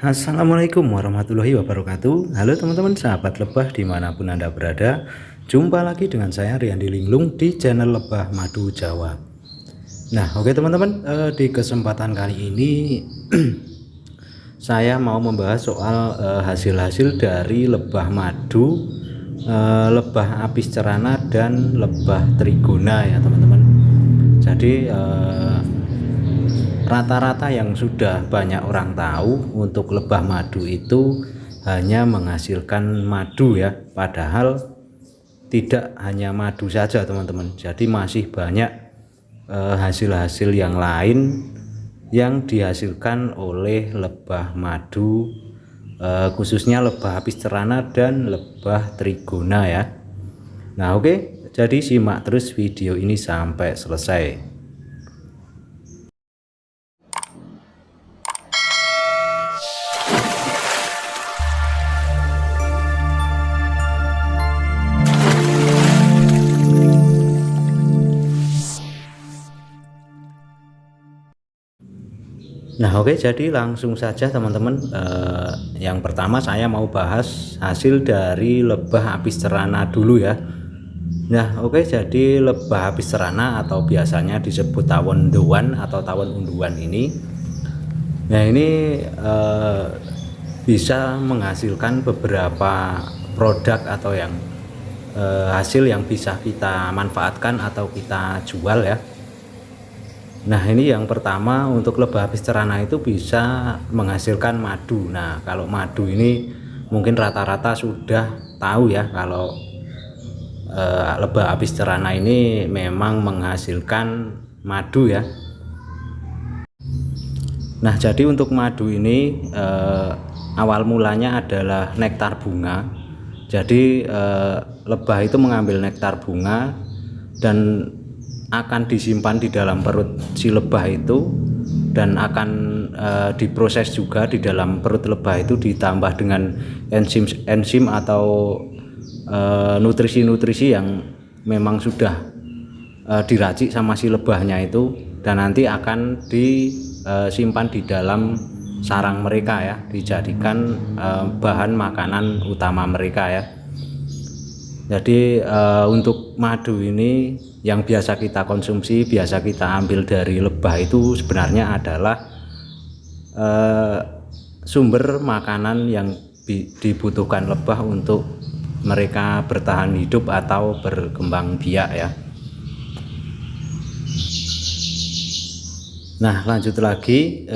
Assalamualaikum warahmatullahi wabarakatuh. Halo teman-teman sahabat lebah dimanapun Anda berada. Jumpa lagi dengan saya Riyandi Linglung di channel Lebah Madu Jawa. Nah oke teman-teman, di kesempatan kali ini saya mau membahas soal hasil-hasil dari lebah madu, lebah apis cerana dan lebah trigona ya teman-teman. Jadi rata-rata yang sudah banyak orang tahu untuk lebah madu itu hanya menghasilkan madu ya, padahal tidak hanya madu saja teman-teman. Jadi masih banyak hasil-hasil yang lain yang dihasilkan oleh lebah madu, khususnya lebah apis cerana dan lebah trigona ya. Nah oke, jadi simak terus video ini sampai selesai. Nah oke, jadi langsung saja teman-teman. Yang pertama saya mau bahas hasil dari lebah apis cerana dulu ya. Nah oke, jadi lebah apis cerana atau biasanya disebut tawon dewan atau tawon unduan ini, nah ini bisa menghasilkan beberapa produk atau yang hasil yang bisa kita manfaatkan atau kita jual ya. Nah ini yang pertama, untuk lebah apis cerana itu bisa menghasilkan madu. Nah kalau madu ini mungkin rata-rata sudah tahu ya, kalau lebah apis cerana ini memang menghasilkan madu ya. Nah jadi untuk madu ini awal mulanya adalah nektar bunga. Jadi lebah itu mengambil nektar bunga dan akan disimpan di dalam perut si lebah itu, dan akan diproses juga di dalam perut lebah itu, ditambah dengan enzim atau nutrisi-nutrisi yang memang sudah diracik sama si lebahnya itu, dan nanti akan disimpan di dalam sarang mereka ya, dijadikan bahan makanan utama mereka ya. Jadi untuk madu ini yang biasa kita konsumsi, biasa kita ambil dari lebah itu sebenarnya adalah sumber makanan yang dibutuhkan lebah untuk mereka bertahan hidup atau berkembang biak ya. Nah lanjut lagi,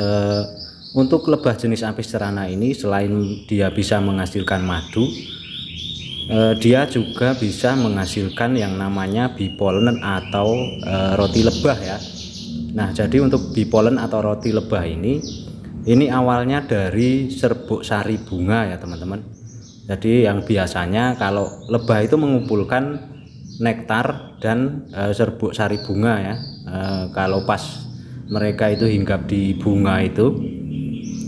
untuk lebah jenis apis cerana ini selain dia bisa menghasilkan madu, dia juga bisa menghasilkan yang namanya bipolen atau roti lebah ya. Nah jadi untuk bipolen atau roti lebah ini awalnya dari serbuk sari bunga ya teman-teman. Jadi yang biasanya kalau lebah itu mengumpulkan nektar dan serbuk sari bunga ya, kalau pas mereka itu hinggap di bunga itu.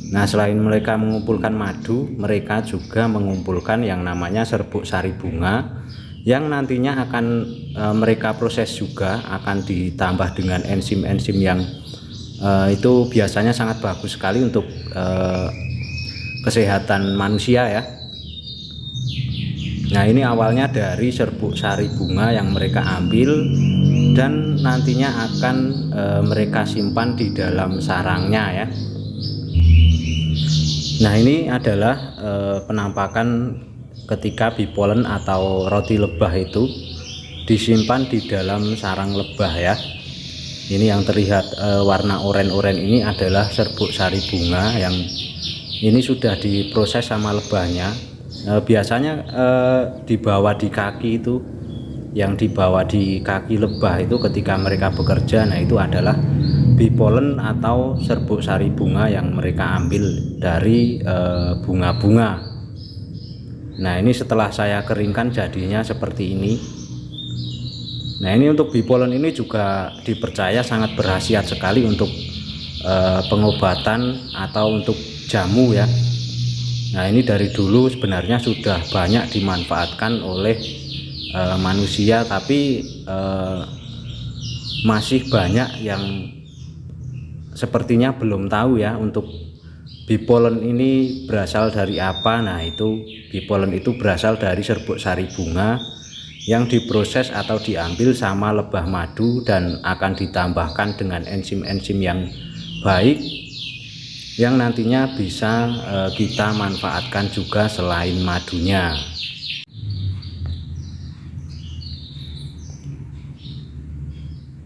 Nah selain mereka mengumpulkan madu, mereka juga mengumpulkan yang namanya serbuk sari bunga, yang nantinya akan mereka proses juga, akan ditambah dengan enzim-enzim yang itu biasanya sangat bagus sekali untuk kesehatan manusia ya. Nah ini awalnya dari serbuk sari bunga yang mereka ambil, dan nantinya akan mereka simpan di dalam sarangnya ya. Nah ini adalah penampakan ketika bipolen atau roti lebah itu disimpan di dalam sarang lebah ya. Ini yang terlihat warna oranye-oranye ini adalah serbuk sari bunga yang ini sudah diproses sama lebahnya. Biasanya dibawa di kaki itu, yang dibawa di kaki lebah itu ketika mereka bekerja, nah itu adalah bipolen atau serbuk sari bunga yang mereka ambil dari bunga-bunga. Nah ini setelah saya keringkan jadinya seperti ini. Nah ini untuk bipolen ini juga dipercaya sangat berkhasiat sekali untuk pengobatan atau untuk jamu ya. Nah ini dari dulu sebenarnya sudah banyak dimanfaatkan oleh manusia, tapi masih banyak yang sepertinya belum tahu ya untuk bee pollen ini berasal dari apa? Nah, itu bee pollen itu berasal dari serbuk sari bunga yang diproses atau diambil sama lebah madu dan akan ditambahkan dengan enzim-enzim yang baik yang nantinya bisa kita manfaatkan juga selain madunya.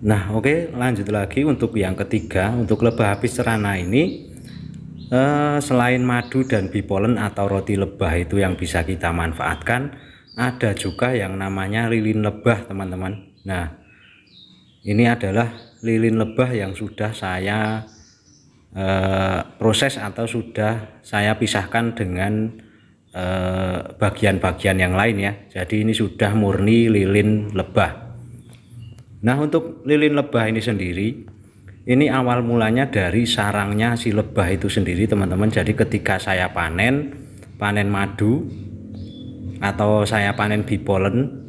Nah, oke, lanjut lagi untuk yang ketiga. Untuk lebah habis cerana ini selain madu dan bee pollen atau roti lebah itu yang bisa kita manfaatkan, ada juga yang namanya lilin lebah, teman-teman. Nah, ini adalah lilin lebah yang sudah saya proses atau sudah saya pisahkan dengan bagian-bagian yang lain ya. Jadi ini sudah murni lilin lebah. Nah, untuk lilin lebah ini sendiri, ini awal mulanya dari sarangnya si lebah itu sendiri, teman-teman. Jadi ketika saya panen madu atau saya panen bee pollen,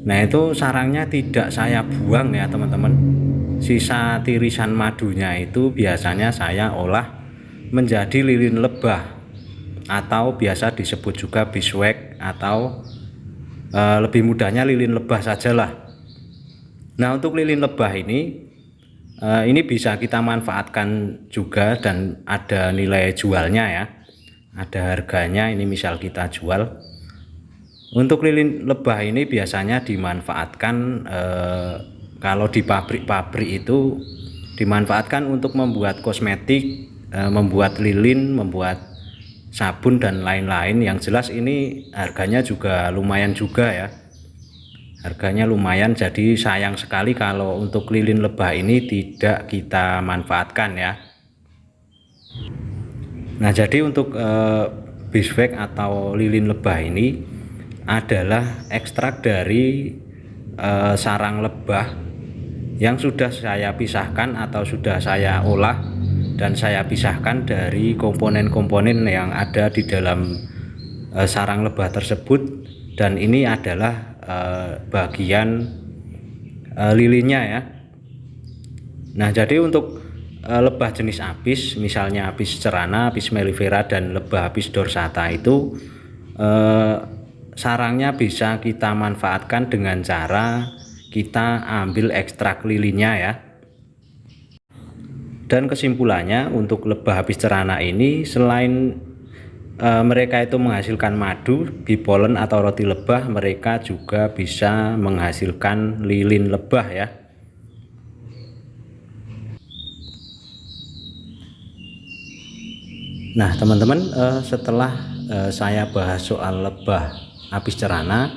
nah itu sarangnya tidak saya buang ya, teman-teman. Sisa tirisan madunya itu biasanya saya olah menjadi lilin lebah atau biasa disebut juga beeswax atau lebih mudahnya lilin lebah sajalah. Nah, untuk lilin lebah ini bisa kita manfaatkan juga dan ada nilai jualnya ya, ada harganya. Ini misal kita jual. Untuk lilin lebah ini biasanya dimanfaatkan kalau di pabrik-pabrik itu dimanfaatkan untuk membuat kosmetik, membuat lilin, membuat sabun dan lain-lain. Yang jelas ini harganya juga lumayan juga ya. Harganya lumayan, jadi sayang sekali kalau untuk lilin lebah ini tidak kita manfaatkan ya. Nah, jadi untuk beeswax atau lilin lebah ini adalah ekstrak dari sarang lebah yang sudah saya pisahkan atau sudah saya olah dan saya pisahkan dari komponen-komponen yang ada di dalam sarang lebah tersebut, dan ini adalah bagian lilinnya ya. Nah, jadi untuk lebah jenis apis, misalnya apis cerana, apis mellifera dan lebah apis dorsata itu sarangnya bisa kita manfaatkan dengan cara kita ambil ekstrak lilinnya ya. Dan kesimpulannya untuk lebah habis cerana ini, selain mereka itu menghasilkan madu, bee pollen atau roti lebah, mereka juga bisa menghasilkan lilin lebah ya. Nah, teman-teman, setelah saya bahas soal lebah apis cerana,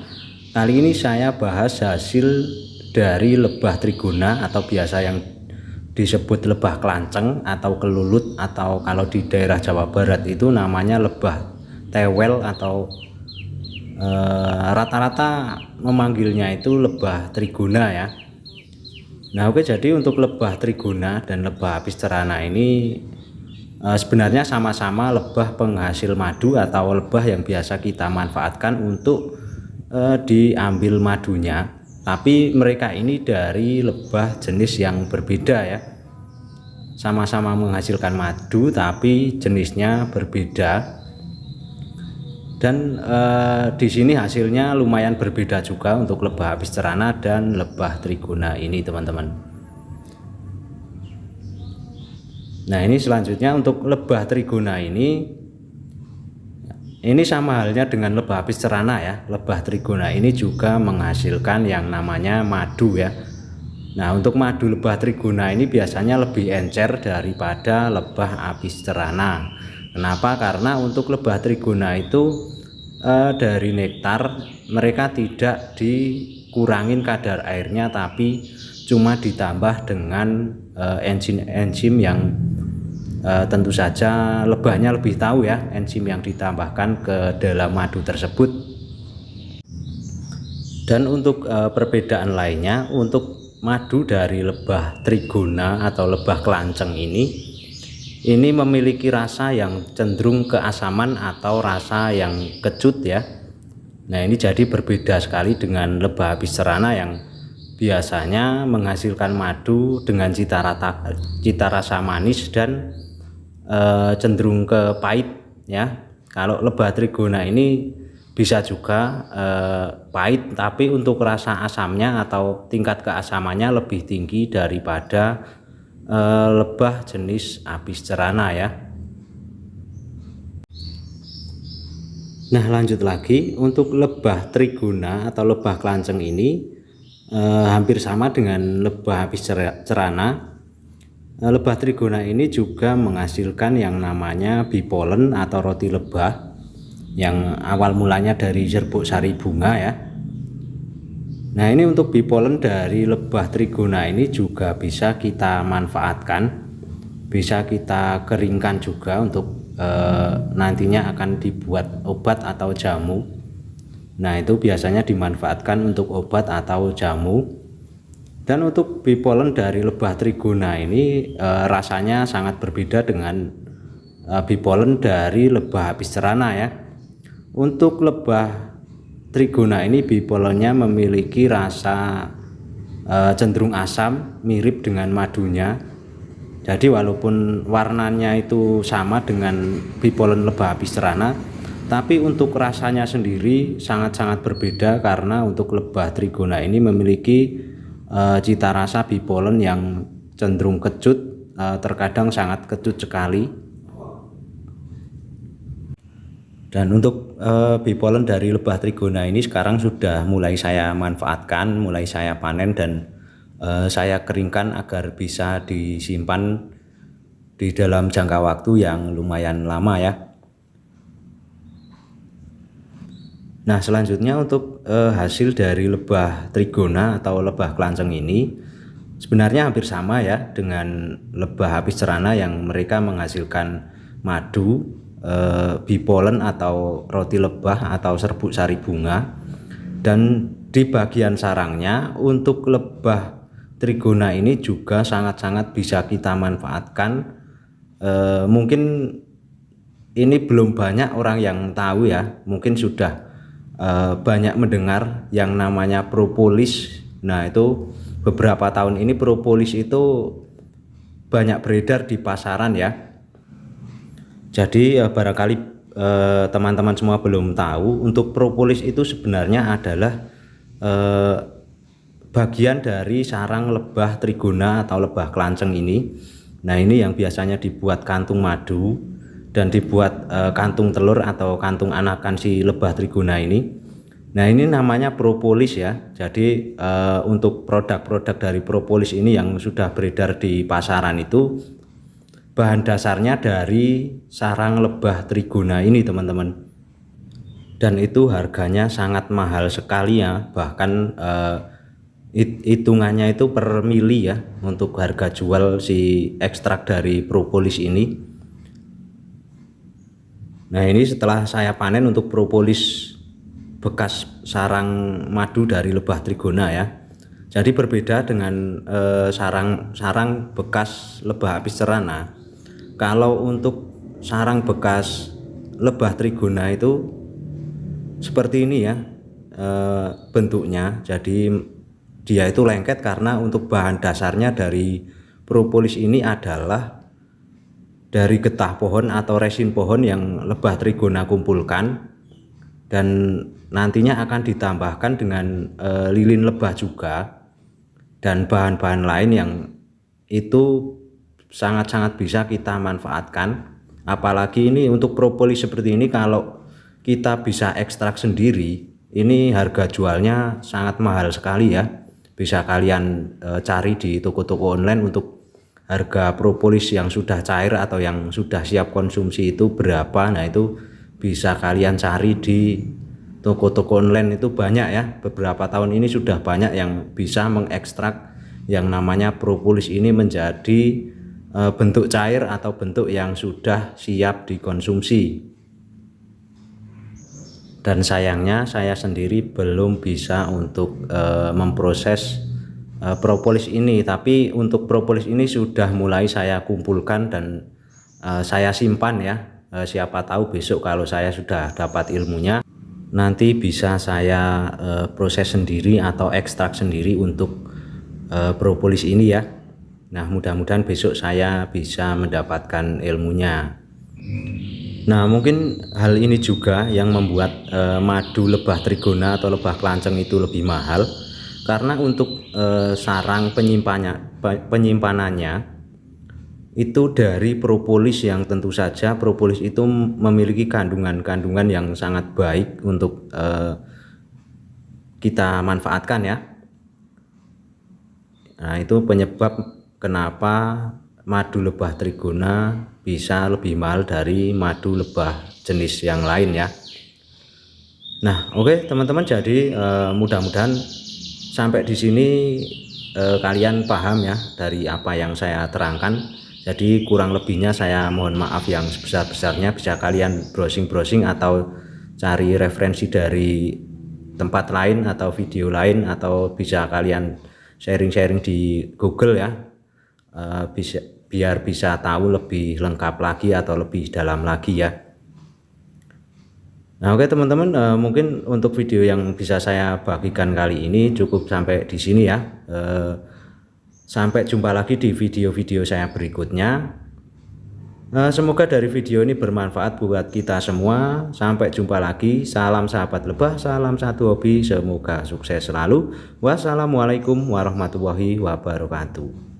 kali ini saya bahas hasil dari lebah trigona atau biasa yang disebut lebah kelanceng atau kelulut, atau kalau di daerah Jawa Barat itu namanya lebah tewel, atau rata-rata memanggilnya itu lebah trigona ya. Nah, oke, jadi untuk lebah trigona dan lebah apis cerana ini sebenarnya sama-sama lebah penghasil madu atau lebah yang biasa kita manfaatkan untuk diambil madunya, tapi mereka ini dari lebah jenis yang berbeda ya. Sama-sama menghasilkan madu tapi jenisnya berbeda, dan di sini hasilnya lumayan berbeda juga untuk lebah apis cerana dan lebah trigona ini, teman-teman. Nah, ini selanjutnya untuk lebah trigona ini sama halnya dengan lebah apis cerana ya. Lebah trigona ini juga menghasilkan yang namanya madu ya. Nah, untuk madu lebah trigona ini biasanya lebih encer daripada lebah apis cerana. Kenapa? Karena untuk lebah trigona itu dari nektar mereka tidak dikurangin kadar airnya, tapi cuma ditambah dengan enzim-enzim yang tentu saja lebahnya lebih tahu ya enzim yang ditambahkan ke dalam madu tersebut. Dan untuk perbedaan lainnya, untuk madu dari lebah trigona atau lebah kelanceng ini memiliki rasa yang cenderung keasaman atau rasa yang kecut ya. Nah, ini jadi berbeda sekali dengan lebah apis cerana yang biasanya menghasilkan madu dengan cita rasa manis dan cenderung ke pahit ya. Kalau lebah trigona ini bisa juga pahit, tapi untuk rasa asamnya atau tingkat keasamannya lebih tinggi daripada lebah jenis apis cerana ya. Nah, lanjut lagi untuk lebah trigona atau lebah kelanceng ini hampir sama dengan lebah apis cerana. Lebah trigona ini juga menghasilkan yang namanya bipolen atau roti lebah yang awal mulanya dari serbuk sari bunga ya. Nah, ini untuk bipolen dari lebah trigona ini juga bisa kita manfaatkan, bisa kita keringkan juga untuk nantinya akan dibuat obat atau jamu. Nah, itu biasanya dimanfaatkan untuk obat atau jamu. Dan untuk bipolen dari lebah trigona ini rasanya sangat berbeda dengan bipolen dari lebah apis cerana ya. Untuk lebah trigona ini bipolennya memiliki rasa cenderung asam, mirip dengan madunya. Jadi walaupun warnanya itu sama dengan bipolen lebah apis cerana, tapi untuk rasanya sendiri sangat-sangat berbeda karena untuk lebah trigona ini memiliki cita rasa bipolen yang cenderung kecut, terkadang sangat kecut sekali. Dan untuk bipolen dari lebah trigona ini sekarang sudah mulai saya manfaatkan, mulai saya panen dan saya keringkan agar bisa disimpan di dalam jangka waktu yang lumayan lama ya. Nah, selanjutnya untuk hasil dari lebah trigona atau lebah kelanceng ini sebenarnya hampir sama ya dengan lebah apis cerana yang mereka menghasilkan madu, bipolen atau roti lebah atau serbuk sari bunga. Dan di bagian sarangnya untuk lebah trigona ini juga sangat-sangat bisa kita manfaatkan. Mungkin ini belum banyak orang yang tahu ya, mungkin sudah banyak mendengar yang namanya propolis. Nah, itu beberapa tahun ini propolis itu banyak beredar di pasaran ya. Jadi barangkali teman-teman semua belum tahu, untuk propolis itu sebenarnya adalah bagian dari sarang lebah trigona atau lebah kelanceng ini. Nah, ini yang biasanya dibuat kantung madu dan dibuat kantung telur atau kantung anakan si lebah trigona ini. Nah, ini namanya propolis ya. Jadi untuk produk-produk dari propolis ini yang sudah beredar di pasaran itu bahan dasarnya dari sarang lebah trigona ini teman-teman. Dan itu harganya sangat mahal sekali ya, bahkan hitungannya itu per mili ya untuk harga jual si ekstrak dari propolis ini. Nah, ini setelah saya panen untuk propolis bekas sarang madu dari lebah trigona ya. Jadi berbeda dengan sarang bekas lebah apis cerana. Kalau untuk sarang bekas lebah trigona itu seperti ini ya bentuknya. Jadi dia itu lengket karena untuk bahan dasarnya dari propolis ini adalah dari getah pohon atau resin pohon yang lebah trigona kumpulkan, dan nantinya akan ditambahkan dengan lilin lebah juga dan bahan-bahan lain yang itu sangat-sangat bisa kita manfaatkan. Apalagi ini untuk propolis seperti ini, kalau kita bisa ekstrak sendiri, ini harga jualnya sangat mahal sekali ya. Bisa kalian cari di toko-toko online untuk harga propolis yang sudah cair atau yang sudah siap konsumsi itu berapa. Nah, itu bisa kalian cari di toko-toko online, itu banyak ya. Beberapa tahun ini sudah banyak yang bisa mengekstrak yang namanya propolis ini menjadi bentuk cair atau bentuk yang sudah siap dikonsumsi. Dan sayangnya saya sendiri belum bisa untuk memproses propolis ini, tapi untuk propolis ini sudah mulai saya kumpulkan dan saya simpan ya. Siapa tahu besok kalau saya sudah dapat ilmunya, nanti bisa saya proses sendiri atau ekstrak sendiri untuk propolis ini ya. Nah, mudah-mudahan besok saya bisa mendapatkan ilmunya. Nah, mungkin hal ini juga yang membuat madu lebah trigona atau lebah kelanceng itu lebih mahal, karena untuk sarang penyimpanannya itu dari propolis, yang tentu saja propolis itu memiliki kandungan-kandungan yang sangat baik untuk kita manfaatkan ya. Nah, itu penyebab kenapa madu lebah trigona bisa lebih mahal dari madu lebah jenis yang lain ya. Nah, oke teman-teman, jadi mudah-mudahan sampai di sini kalian paham ya dari apa yang saya terangkan. Jadi kurang lebihnya saya mohon maaf yang sebesar-besarnya. Bisa kalian browsing-browsing atau cari referensi dari tempat lain atau video lain, atau bisa kalian sharing-sharing di Google ya, biar bisa tahu lebih lengkap lagi atau lebih dalam lagi ya. Nah, oke teman-teman, mungkin untuk video yang bisa saya bagikan kali ini cukup sampai di sini ya. Sampai jumpa lagi di video-video saya berikutnya. Semoga dari video ini bermanfaat buat kita semua. Sampai jumpa lagi. Salam sahabat lebah, salam satu hobi. Semoga sukses selalu. Wassalamualaikum warahmatullahi wabarakatuh.